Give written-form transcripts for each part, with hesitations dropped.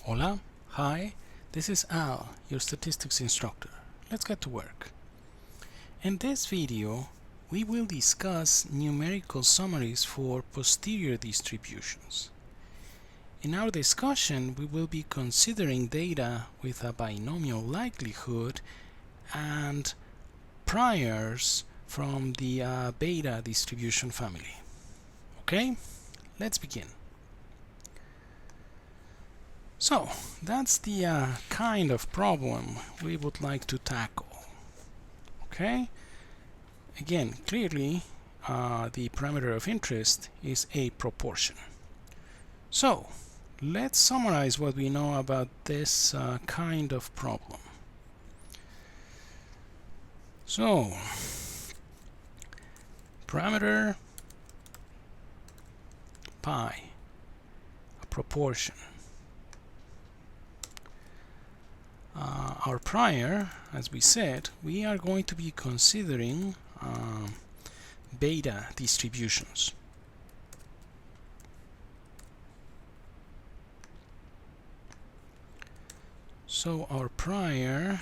Hola, hi, this is Al, your statistics instructor. Let's get to work. In this video, we will discuss numerical summaries for posterior distributions. In our discussion, we will be considering data with a binomial likelihood and priors from the beta distribution family. Okay, let's begin. So, that's the kind of problem we would like to tackle. Okay? Again, clearly, the parameter of interest is a proportion. So, let's summarize what we know about this kind of problem. So, parameter pi, a proportion. Our prior, as we said, we are going to be considering beta distributions. So our prior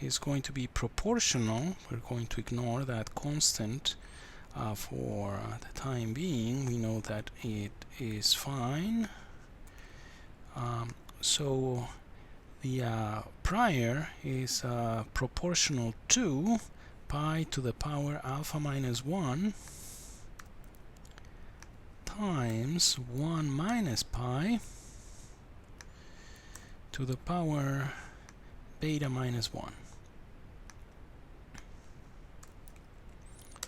is going to be proportional. We're going to ignore that constant for the time being. We know that it is fine. So the prior is proportional to pi to the power alpha minus 1 times 1 minus pi to the power beta minus 1.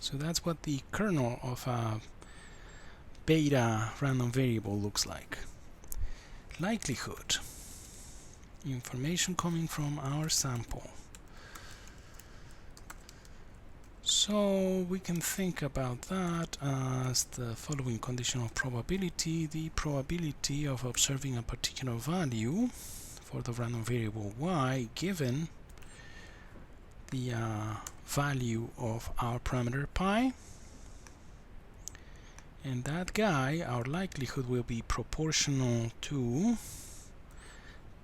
So that's what the kernel of a beta random variable looks like. Likelihood. Information coming from our sample. So we can think about that as the following conditional probability: the probability of observing a particular value for the random variable y given the value of our parameter pi, and that guy, our likelihood, will be proportional to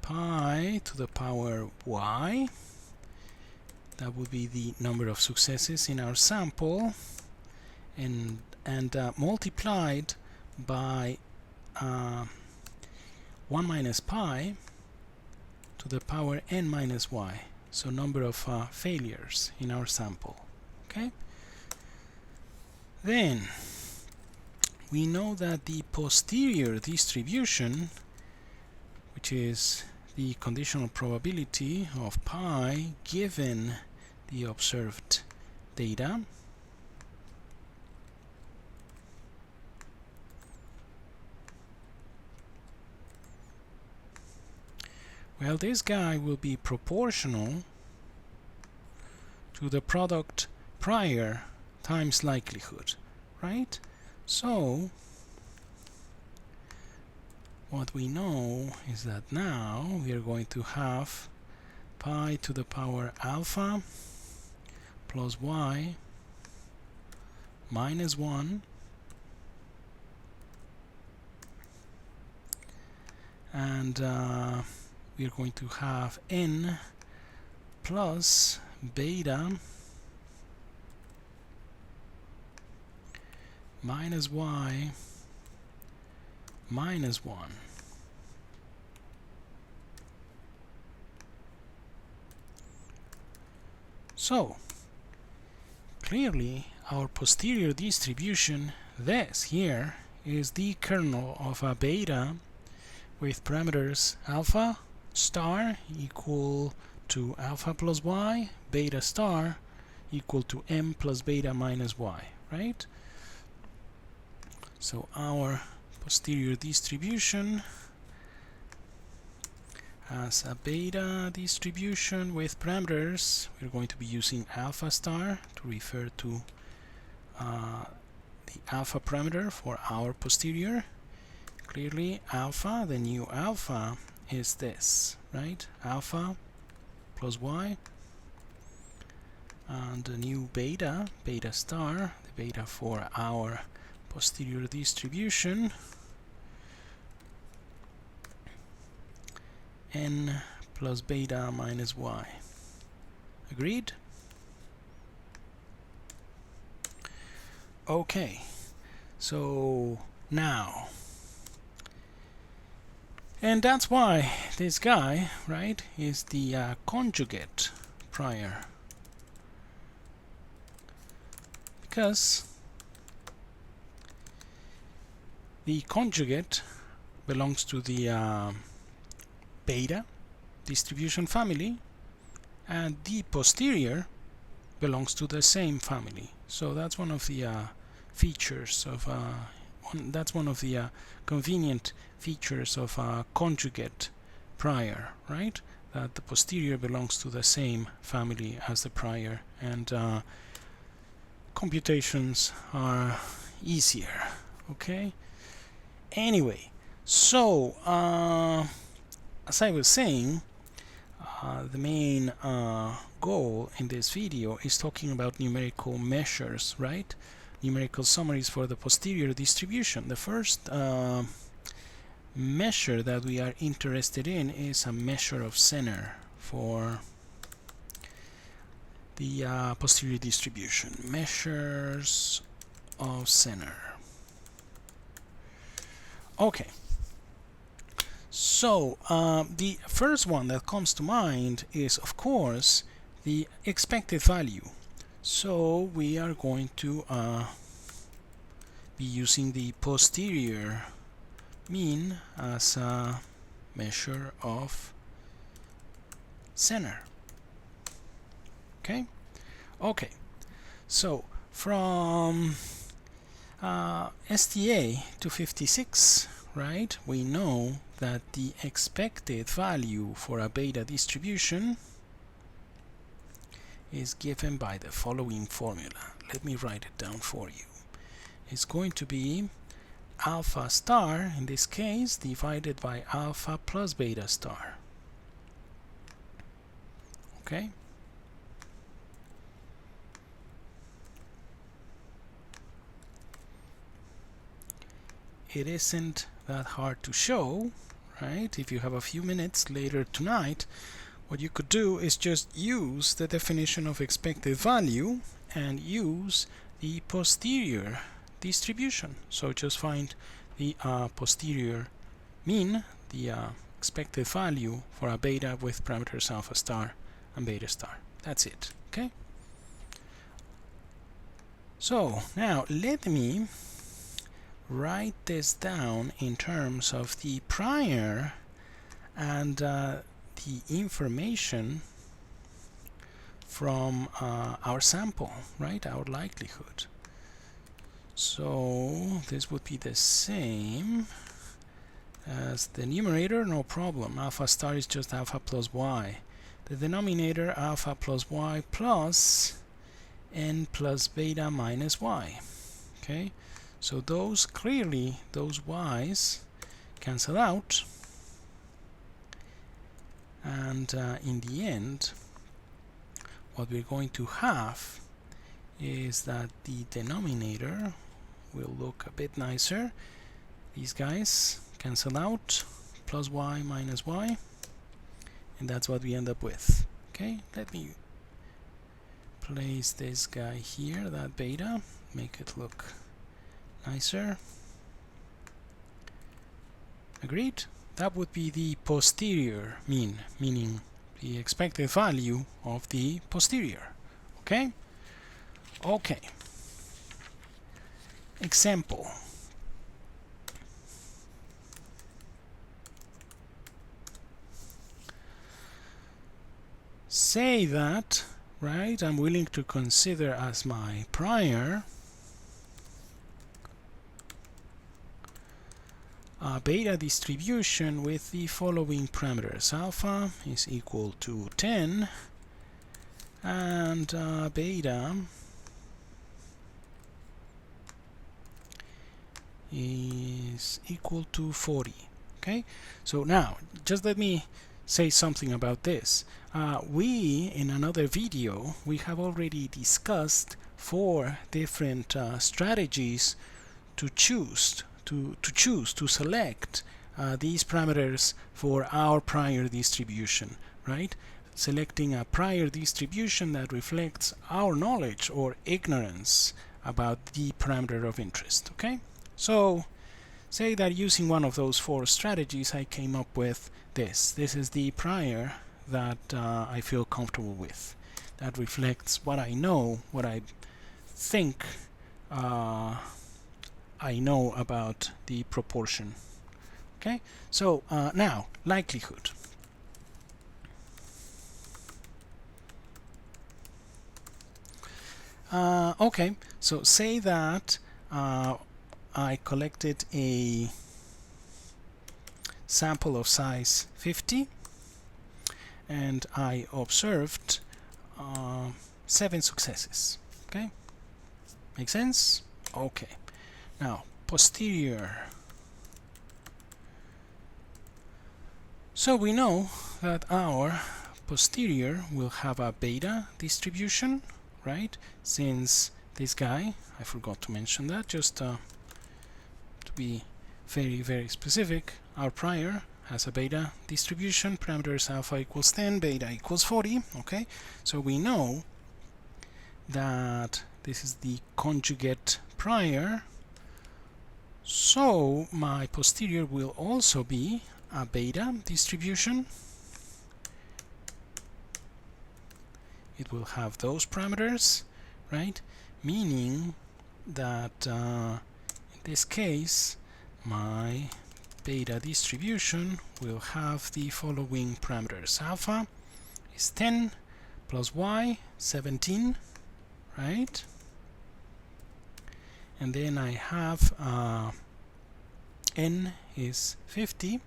pi to the power y. That would be the number of successes in our sample, and multiplied by 1 minus pi to the power n minus y, so number of failures in our sample. Okay. Then we know that the posterior distribution, which is the conditional probability of pi given the observed data, well, this guy will be proportional to the product prior times likelihood, right? So what we know is that now we are going to have pi to the power alpha plus y minus 1 and we are going to have n plus beta minus y minus 1. So clearly our posterior distribution, this here, is the kernel of a beta with parameters alpha star equal to alpha plus y, beta star equal to m plus beta minus y, right? So our posterior distribution as a beta distribution with parameters, we're going to be using alpha star to refer to the alpha parameter for our posterior. Clearly alpha, the new alpha is this, right? Alpha plus y, and the new beta, beta star, the beta for our posterior distribution n plus beta minus y. Agreed? Okay, so now, and that's why this guy, right, is the conjugate prior, because the conjugate belongs to the beta distribution family, and the posterior belongs to the same family. So that's one of the features of that's one of the convenient features of conjugate prior, right? That the posterior belongs to the same family as the prior, and computations are easier. Okay. Anyway, so as I was saying, the main goal in this video is talking about numerical measures, right? Numerical summaries for the posterior distribution. The first measure that we are interested in is a measure of center for the posterior distribution. Measures of center. Okay. So the first one that comes to mind is, of course, the expected value. So we are going to be using the posterior mean as a measure of center. Okay. Okay. So from sta360, right, we know that the expected value for a beta distribution is given by the following formula. Let me write it down for you. It's going to be alpha star, in this case, divided by alpha plus beta star. Okay? It isn't that hard to show, right? If you have a few minutes later tonight, what you could do is just use the definition of expected value and use the posterior distribution. So just find the posterior mean, the expected value for a beta with parameters alpha star and beta star. That's it. Okay? So now let me write this down in terms of the prior and the information from our sample, right, our likelihood. So this would be the same as the numerator, no problem. Alpha star is just alpha plus y. The denominator, alpha plus y plus n plus beta minus y. Okay, so those clearly, those y's cancel out, and in the end what we're going to have is that the denominator will look a bit nicer. These guys cancel out, plus y minus y, and that's what we end up with. Okay, let me place this guy here, that beta, make it look nicer. Agreed? That would be the posterior mean, meaning the expected value of the posterior. Okay? Okay. Example. Say that, right, I'm willing to consider as my prior a beta distribution with the following parameters. Alpha is equal to 10 and beta is equal to 40. Okay, so now just let me say something about this. We, in another video, we have already discussed 4 different strategies to select these parameters for our prior distribution, right? Selecting a prior distribution that reflects our knowledge or ignorance about the parameter of interest, okay? So say that using one of those 4 strategies I came up with this. This is the prior that I feel comfortable with. That reflects what I know, what I think I know about the proportion. Okay, so now likelihood. Okay, so say that I collected a sample of size 50 and I observed 7 successes. Okay, make sense? Okay, now posterior. So we know that our posterior will have a beta distribution, right? Since this guy, I forgot to mention that, just to be very specific, our prior has a beta distribution, parameters alpha equals 10, beta equals 40, okay? So we know that this is the conjugate prior, so my posterior will also be a beta distribution. It will have those parameters, right? Meaning that in this case my beta distribution will have the following parameters. Alpha is 10 plus y 17, right? And then I have n is 50,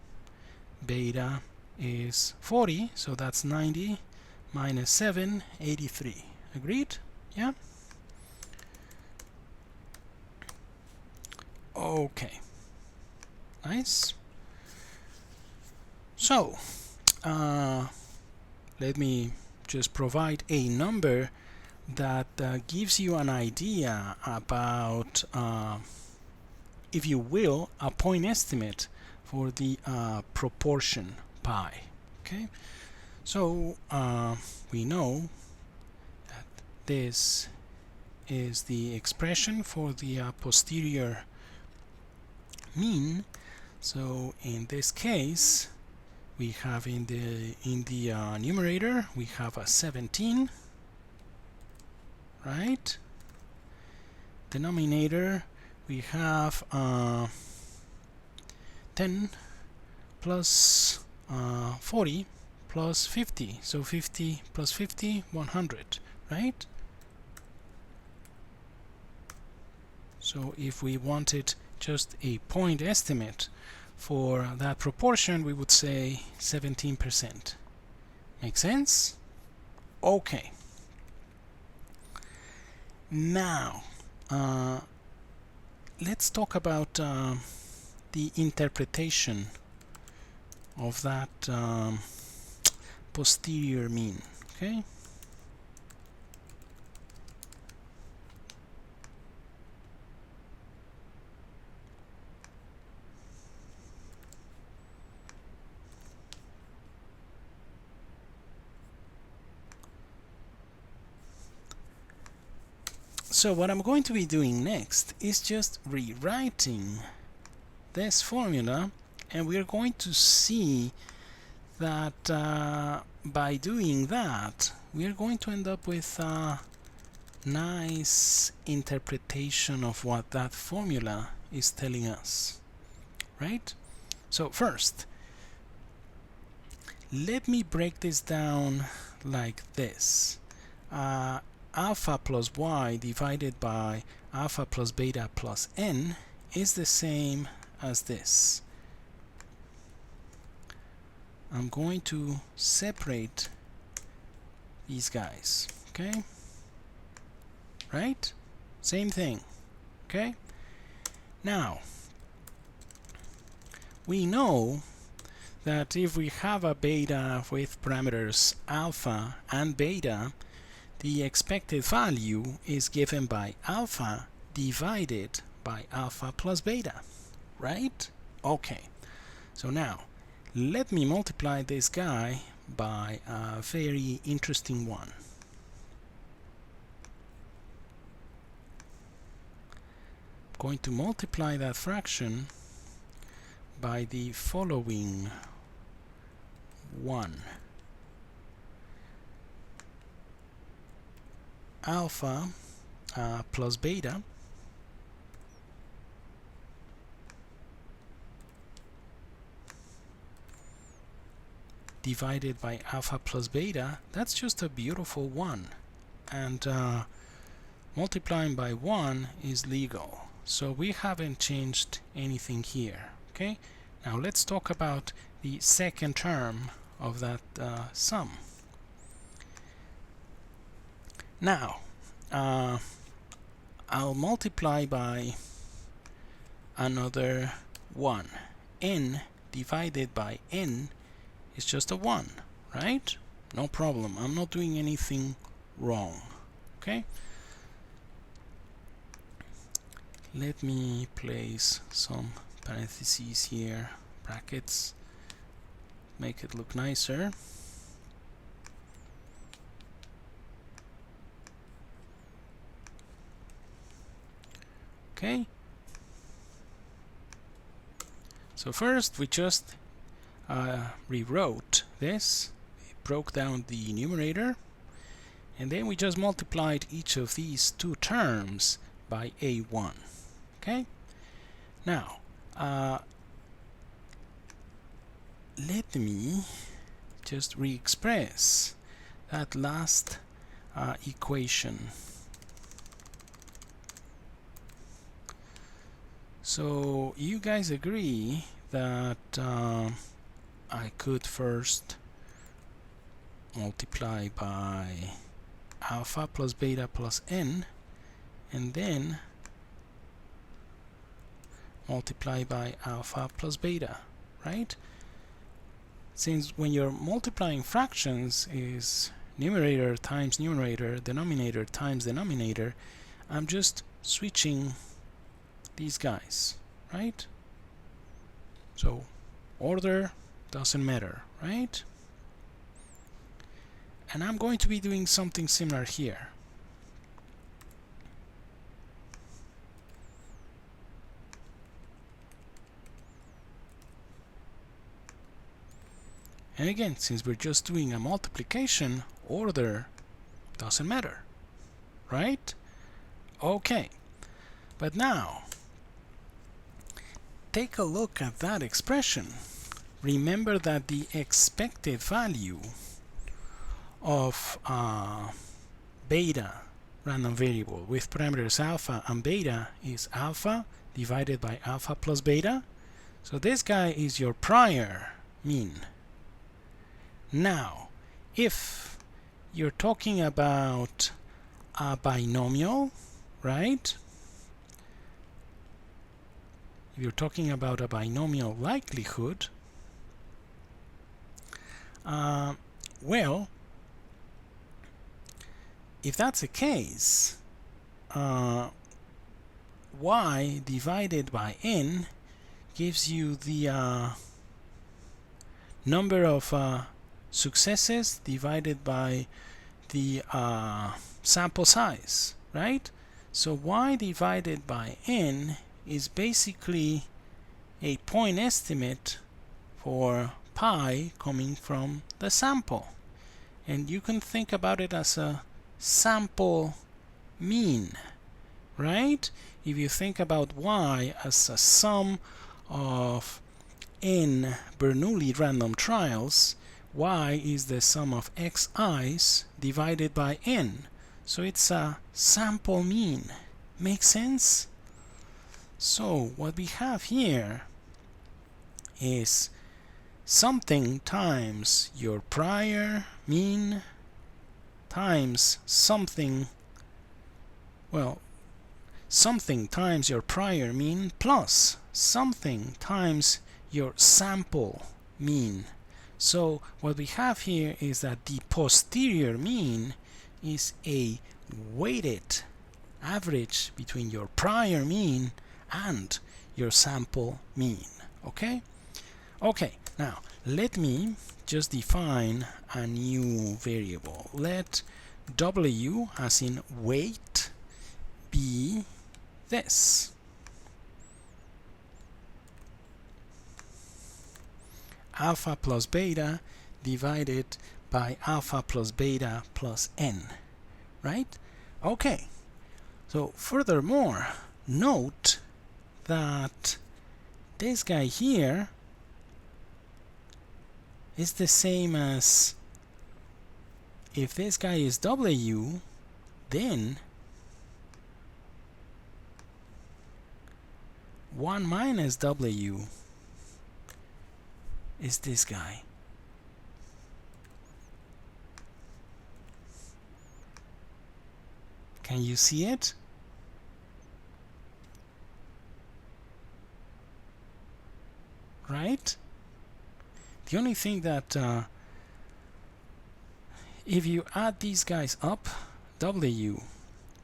beta is 40, so that's 90 minus 7, 83. Agreed? Yeah? Okay. Nice. So, let me just provide a number that gives you an idea about, if you will, a point estimate for the proportion pi. Okay, so we know that this is the expression for the posterior mean. So in this case, we have in the numerator we have a 17, right? Denominator we have 10 plus 40 plus 50, so 50 plus 50, 100, right? So if we wanted just a point estimate for that proportion, we would say 17%. Make sense? Okay. Now, let's talk about the interpretation of that posterior mean. Okay. So what I'm going to be doing next is just rewriting this formula, and we're going to see that by doing that we're going to end up with a nice interpretation of what that formula is telling us, right? So first, let me break this down like this. Alpha plus y divided by alpha plus beta plus n is the same as this. I'm going to separate these guys, okay? Right? Same thing, okay? Now, we know that if we have a beta with parameters alpha and beta, the expected value is given by alpha divided by alpha plus beta, right? Okay, So now, let me multiply this guy by a very interesting one. I'm going to multiply that fraction by the following one. Alpha plus beta divided by alpha plus beta. That's just a beautiful one, and multiplying by 1 is legal, so we haven't changed anything here. Okay, now let's talk about the second term of that sum. Now I'll multiply by another 1. N divided by n is just a 1, right? No problem, I'm not doing anything wrong. Okay, let me place some parentheses here, brackets, make it look nicer. Okay, so first we just rewrote this, we broke down the numerator, and then we just multiplied each of these two terms by a1. Okay, now let me just re-express that last equation. So you guys agree that I could first multiply by alpha plus beta plus n, and then multiply by alpha plus beta, right? Since when you're multiplying fractions is numerator times numerator, denominator times denominator, I'm just switching these guys, right? So order doesn't matter, right? And I'm going to be doing something similar here. And again, since we're just doing a multiplication, order doesn't matter, right? Okay, but now take a look at that expression. Remember that the expected value of beta random variable with parameters alpha and beta is alpha divided by alpha plus beta. So this guy is your prior mean. Now, if you're talking about a binomial, right? If you're talking about a binomial likelihood, well, if that's the case, y divided by n gives you the number of successes divided by the sample size, right? So y divided by n is basically a point estimate for pi coming from the sample, and you can think about it as a sample mean, right? If you think about y as a sum of n Bernoulli random trials, y is the sum of xi's divided by n, so it's a sample mean. Make sense? So what we have here is something times your prior mean times something, well, something times your prior mean plus something times your sample mean. So what we have here is that the posterior mean is a weighted average between your prior mean and your sample mean. Okay? Okay, now let me just define a new variable. Let W, as in weight, be this. Alpha plus beta divided by alpha plus beta plus n, right? Okay, so furthermore, note that this guy here is the same as, if this guy is W, then 1 minus W is this guy. Can you see it? Right? The only thing that if you add these guys up, W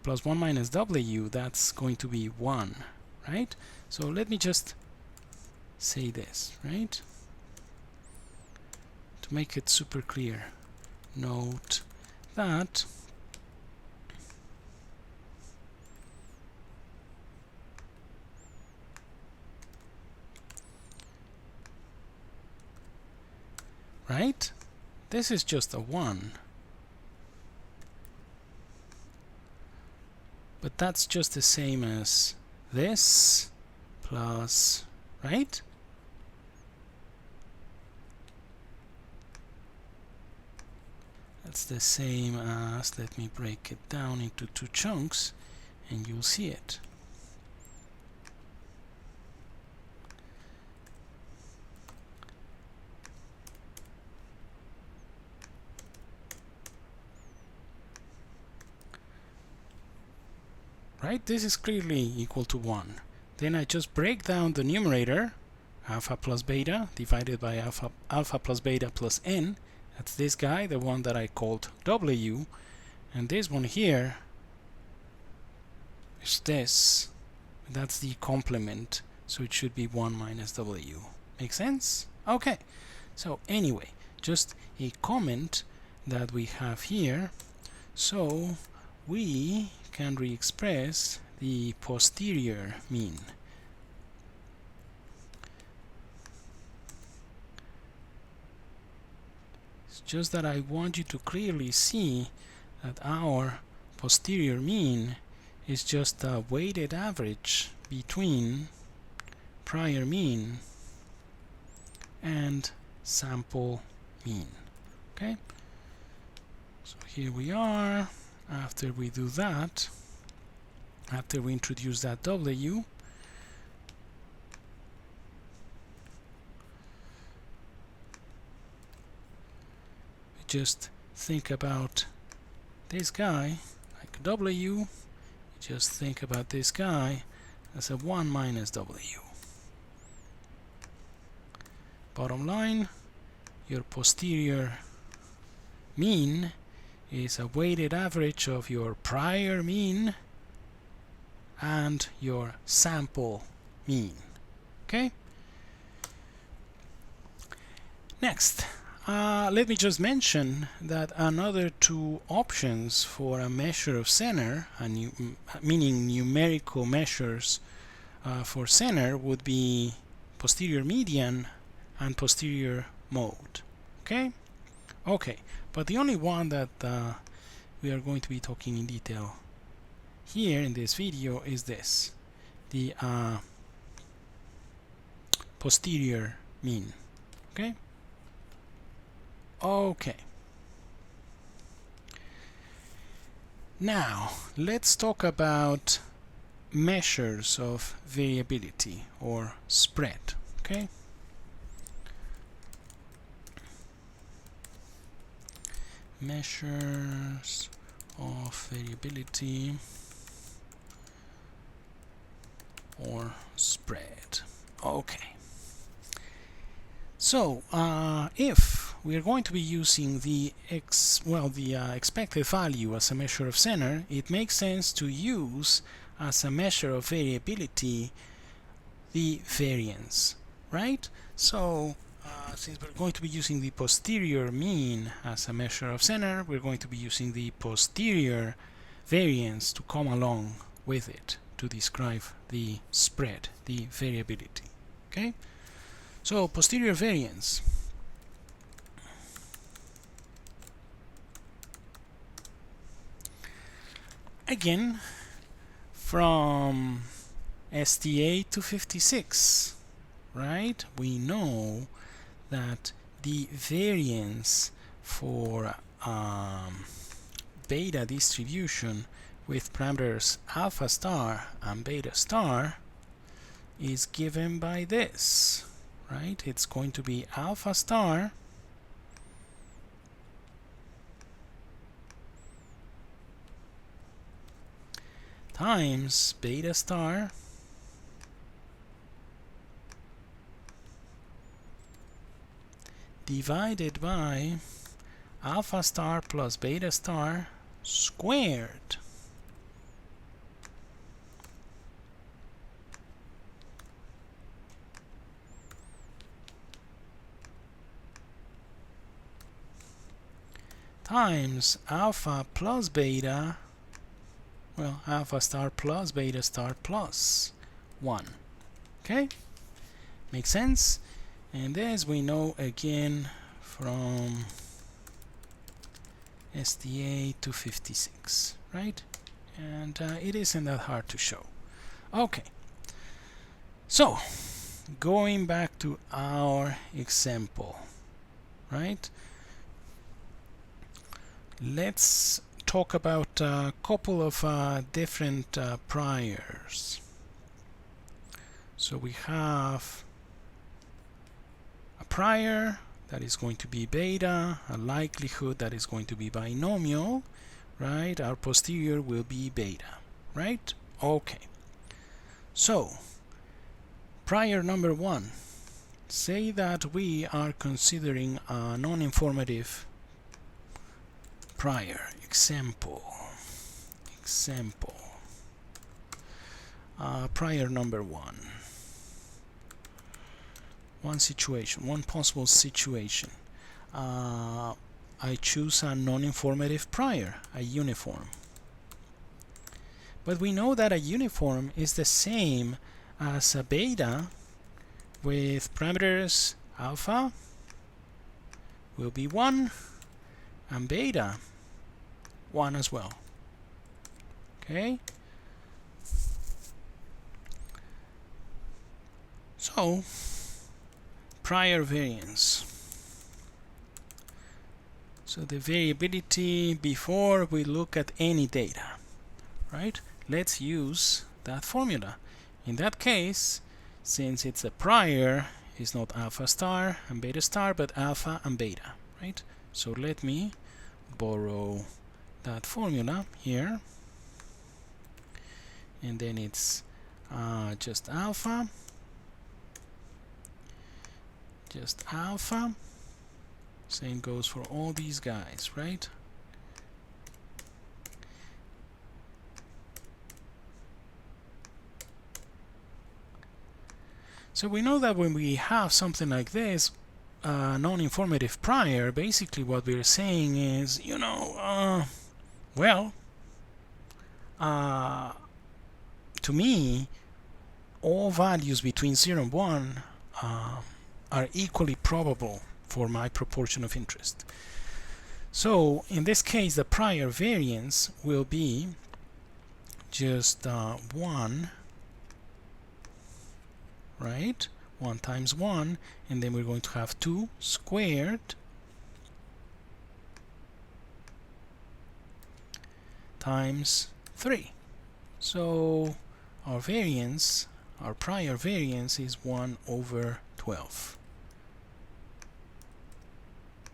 plus 1 minus W, that's going to be 1, right? So let me just say this, right? To make it super clear, note that right? This is just a 1. But that's just the same as this plus, right? That's the same as, let me break it down into 2 chunks and you'll see it. Right? This is clearly equal to 1. Then I just break down the numerator, alpha plus beta divided by alpha plus beta plus n. That's this guy, the one that I called W. And this one here is this. That's the complement. So it should be 1 minus W. Make sense? Okay. So anyway, just a comment that we have here. So we can re-express the posterior mean. It's just that I want you to clearly see that our posterior mean is just a weighted average between prior mean and sample mean. Okay? So here we are. After we do that, after we introduce that W, we just think about this guy like W. Just think about this guy as a 1 minus W. Bottom line, your posterior mean is a weighted average of your prior mean and your sample mean. Okay? Next, let me just mention that another 2 options for a measure of center, meaning numerical measures for center, would be posterior median and posterior mode. Okay? Okay, but the only one that we are going to be talking in detail here in this video is this, the posterior mean. Okay? Okay. Now, let's talk about measures of variability or spread. Okay? Measures of variability or spread. Okay. So, if we are going to be using the expected value as a measure of center, it makes sense to use as a measure of variability the variance, right? So since we're going to be using the posterior mean as a measure of center, we're going to be using the posterior variance to come along with it to describe the spread, the variability. Okay? So posterior variance. Again, from sta360, right? We know that the variance for beta distribution with parameters alpha star and beta star is given by this, right? It's going to be alpha star times beta star divided by alpha star plus beta star squared. Times alpha plus beta, well, alpha star plus beta star plus 1. Okay? Makes sense? And as we know again from sta360, right? And it isn't that hard to show. Okay. So, going back to our example, right? Let's talk about a couple of different priors. So we have a prior that is going to be beta, a likelihood that is going to be binomial, right? Our posterior will be beta, right? Okay. So, prior number 1. Say that we are considering a non-informative prior. Example. Prior number 1. One possible situation. I choose a non-informative prior, a uniform. But we know that a uniform is the same as a beta with parameters alpha will be 1 and beta 1 as well. Okay? So, prior variance. So the variability before we look at any data, right? Let's use that formula. In that case, since it's a prior, it's not alpha star and beta star, but alpha and beta, right? So let me borrow that formula here, and then it's just alpha. Same goes for all these guys, right? So we know that when we have something like this, non-informative prior, basically what we're saying is, you know, to me, all values between 0 and 1 are equally probable for my proportion of interest. So in this case, the prior variance will be just 1, right? 1 times 1, and then we're going to have 2 squared times 3. So our variance, our prior variance is 1 over 12.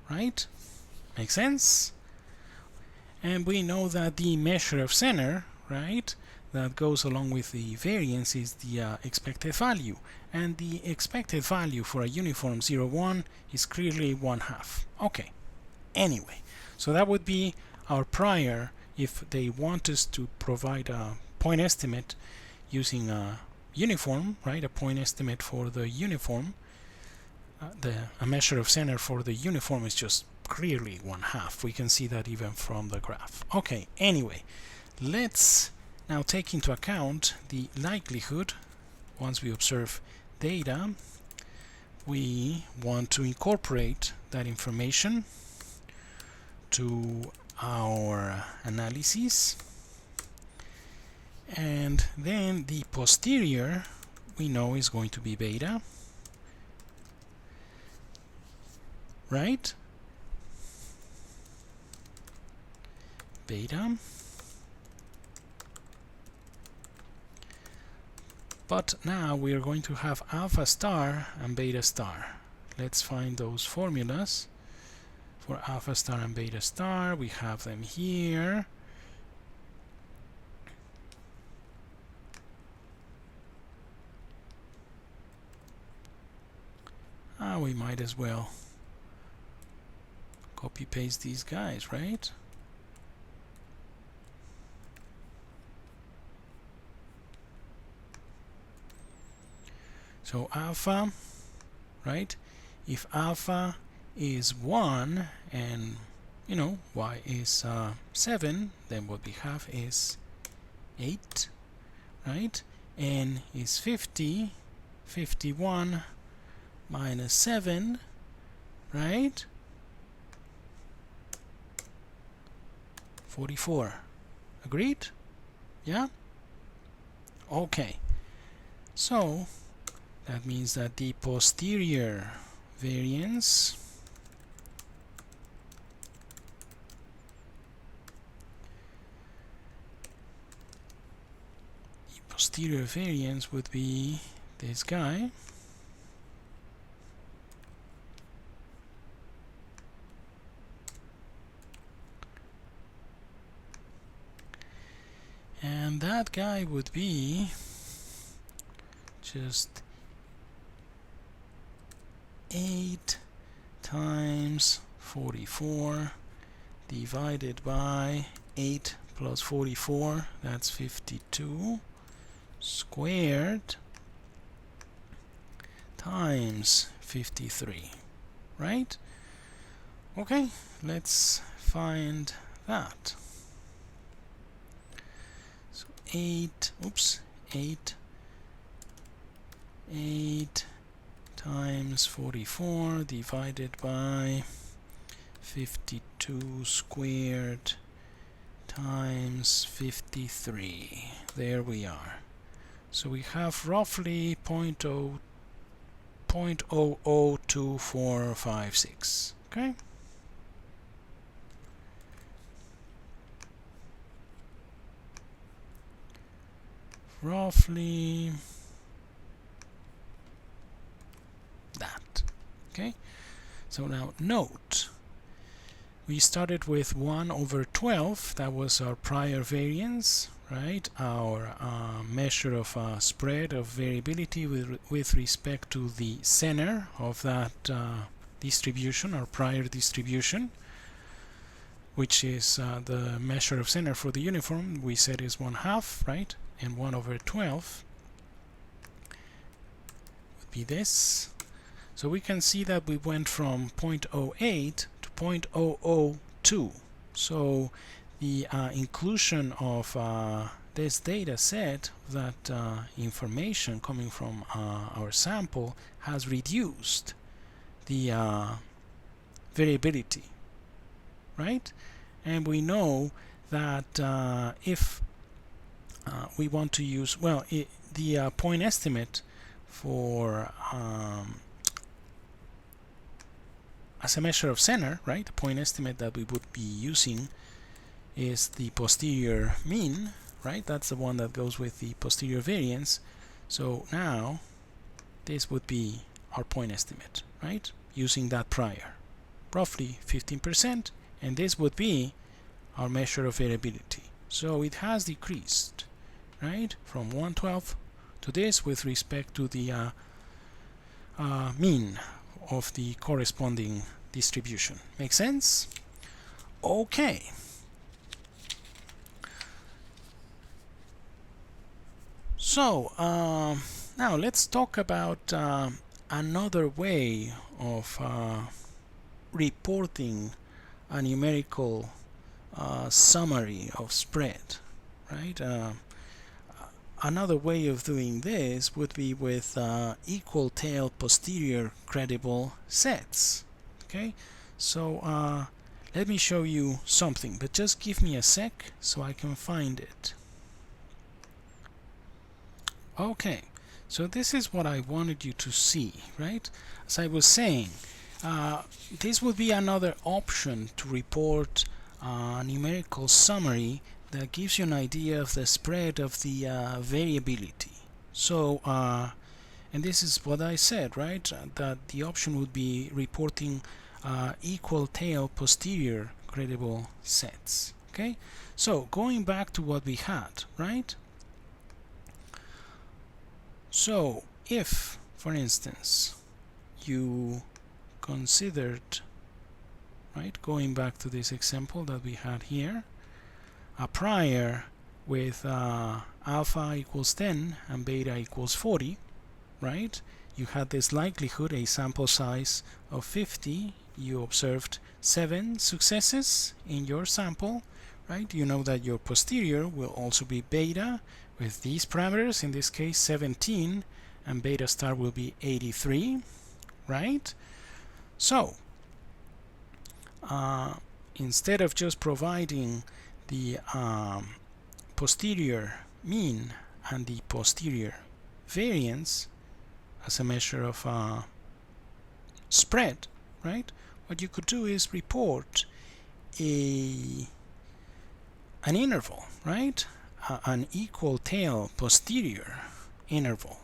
Right? Makes sense? And we know that the measure of center, right, that goes along with the variance is the expected value. And the expected value for a uniform 0, 1 is clearly 1/2. Okay. Anyway, so that would be our prior if they want us to provide a point estimate using a uniform, right, a point estimate for the uniform. a measure of center for the uniform is just clearly 1/2. We can see that even from the graph. Okay, anyway, let's now take into account the likelihood. Once we observe data, we want to incorporate that information to our analysis, and then the posterior we know is going to be beta, right? Beta. But now we are going to have alpha star and beta star. Let's find those formulas for alpha star and beta star. We have them here. We might as well copy paste these guys, right? So alpha, right? If alpha is 1 and y is 7, then what we have is 8, right? N is 50, 51 minus 7, right? 44. Agreed? Yeah? Okay. So that means that the posterior variance would be this guy. And that guy would be just 8 times 44 divided by 8 plus 44, that's 52 squared times 53, right? Okay, let's find that. So 8 times 44 divided by 52 squared times 53. There we are. So we have roughly 0.002456. Okay? Roughly that. Okay? So now note, we started with 1/12. That was our prior variance, right? Our measure of spread of variability with respect to the center of that distribution, or prior distribution, which is the measure of center for the uniform. We said is 1/2, right? And 1/12 would be this. So we can see that we went from 0.08 to 0.002. So the inclusion of this data set, that information coming from our sample, has reduced the variability, right? And we know that if we want to use, the point estimate for as a measure of center, right? The point estimate that we would be using is the posterior mean, right? That's the one that goes with the posterior variance. So now this would be our point estimate, right? Using that prior, roughly 15%, and this would be our measure of variability. So it has decreased, right, from 1/12 to this with respect to the mean of the corresponding distribution. Make sense? Okay. So now let's talk about another way of reporting a numerical summary of spread, right? Another way of doing this would be with equal tail posterior credible sets. Okay, so let me show you something, but just give me a sec so I can find it. Okay, so this is what I wanted you to see, right? As I was saying, this would be another option to report a numerical summary that gives you an idea of the spread of the variability. So, and this is what I said, right? That the option would be reporting equal tail posterior credible sets. Okay, so going back to what we had, right? So if, for instance, you considered, right, going back to this example that we had here, a prior with alpha equals 10 and beta equals 40, right? You had this likelihood, a sample size of 50. You observed 7 successes in your sample, right? You know that your posterior will also be beta with these parameters, in this case 17, and beta star will be 83, right? So instead of just providing the posterior mean and the posterior variance as a measure of spread, right? What you could do is report an interval, right? An equal tail posterior interval.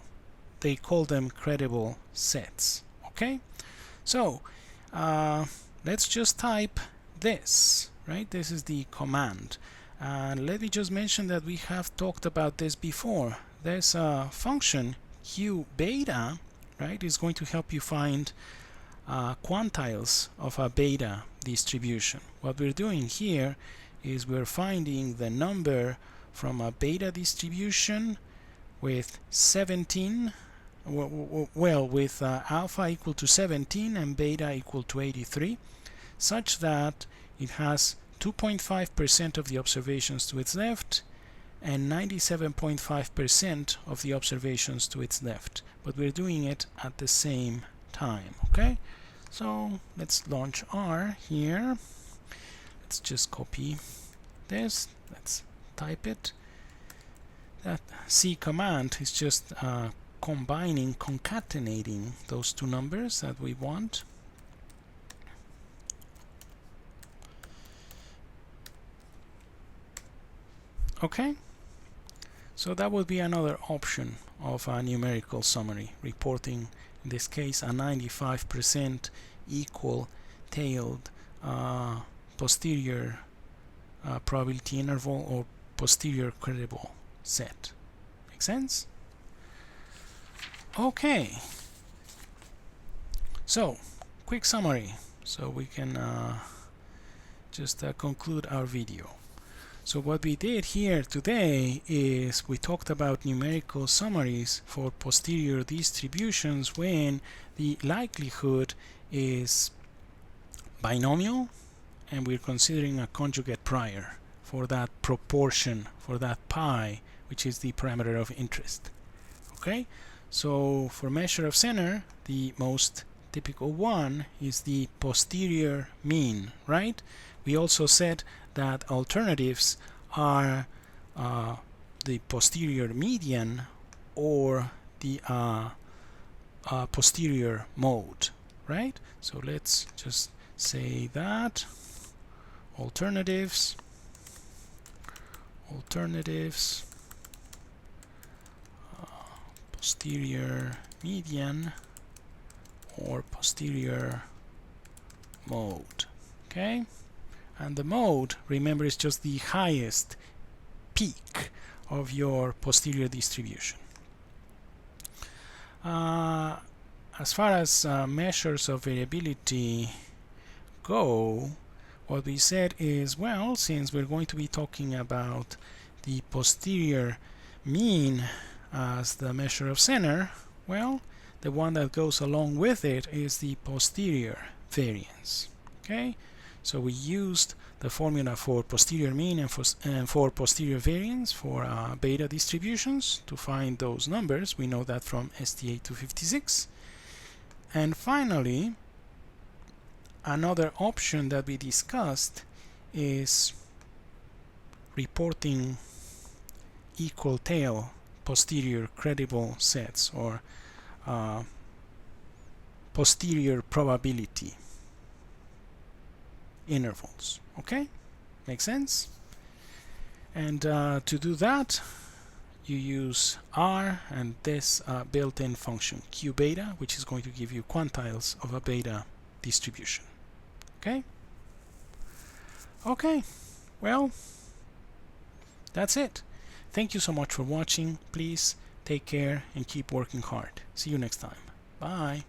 They call them credible sets. Okay, so let's just type this, right? This is the command, and let me just mention that we have talked about this before. There's a function q beta, right? Is going to help you find quantiles of a beta distribution. What we're doing here is we're finding the number from a beta distribution with 17, well, with alpha equal to 17 and beta equal to 83, such that it has 2.5% of the observations to its left and 97.5% of the observations to its left, but we're doing it at the same time. Okay, so let's launch R here. Let's just copy this, let's type it. That C command is just concatenating those two numbers that we want. Okay, so that would be another option of a numerical summary, reporting, in this case, a 95% equal tailed posterior probability interval or posterior credible set. Make sense? Okay, so quick summary so we can just conclude our video. So what we did here today is we talked about numerical summaries for posterior distributions when the likelihood is binomial and we're considering a conjugate prior for that proportion, for that pi, which is the parameter of interest. Okay, so for measure of center, the most typical one is the posterior mean, right? We also said that alternatives are the posterior median or the posterior mode, right? So let's just say that alternatives posterior median or posterior mode. Okay, and the mode, remember, is just the highest peak of your posterior distribution. As far as measures of variability go, what we said is, well, since we're going to be talking about the posterior mean as the measure of center, well, the one that goes along with it is the posterior variance. Okay, so we used the formula for posterior mean and for posterior variance for beta distributions to find those numbers. We know that from sta360. And finally, another option that we discussed is reporting equal tail posterior credible sets, or posterior probability intervals. Okay, makes sense? And to do that, you use R and this built-in function Q beta, which is going to give you quantiles of a beta distribution. Okay? Okay, well, that's it. Thank you so much for watching. Please take care and keep working hard. See you next time. Bye.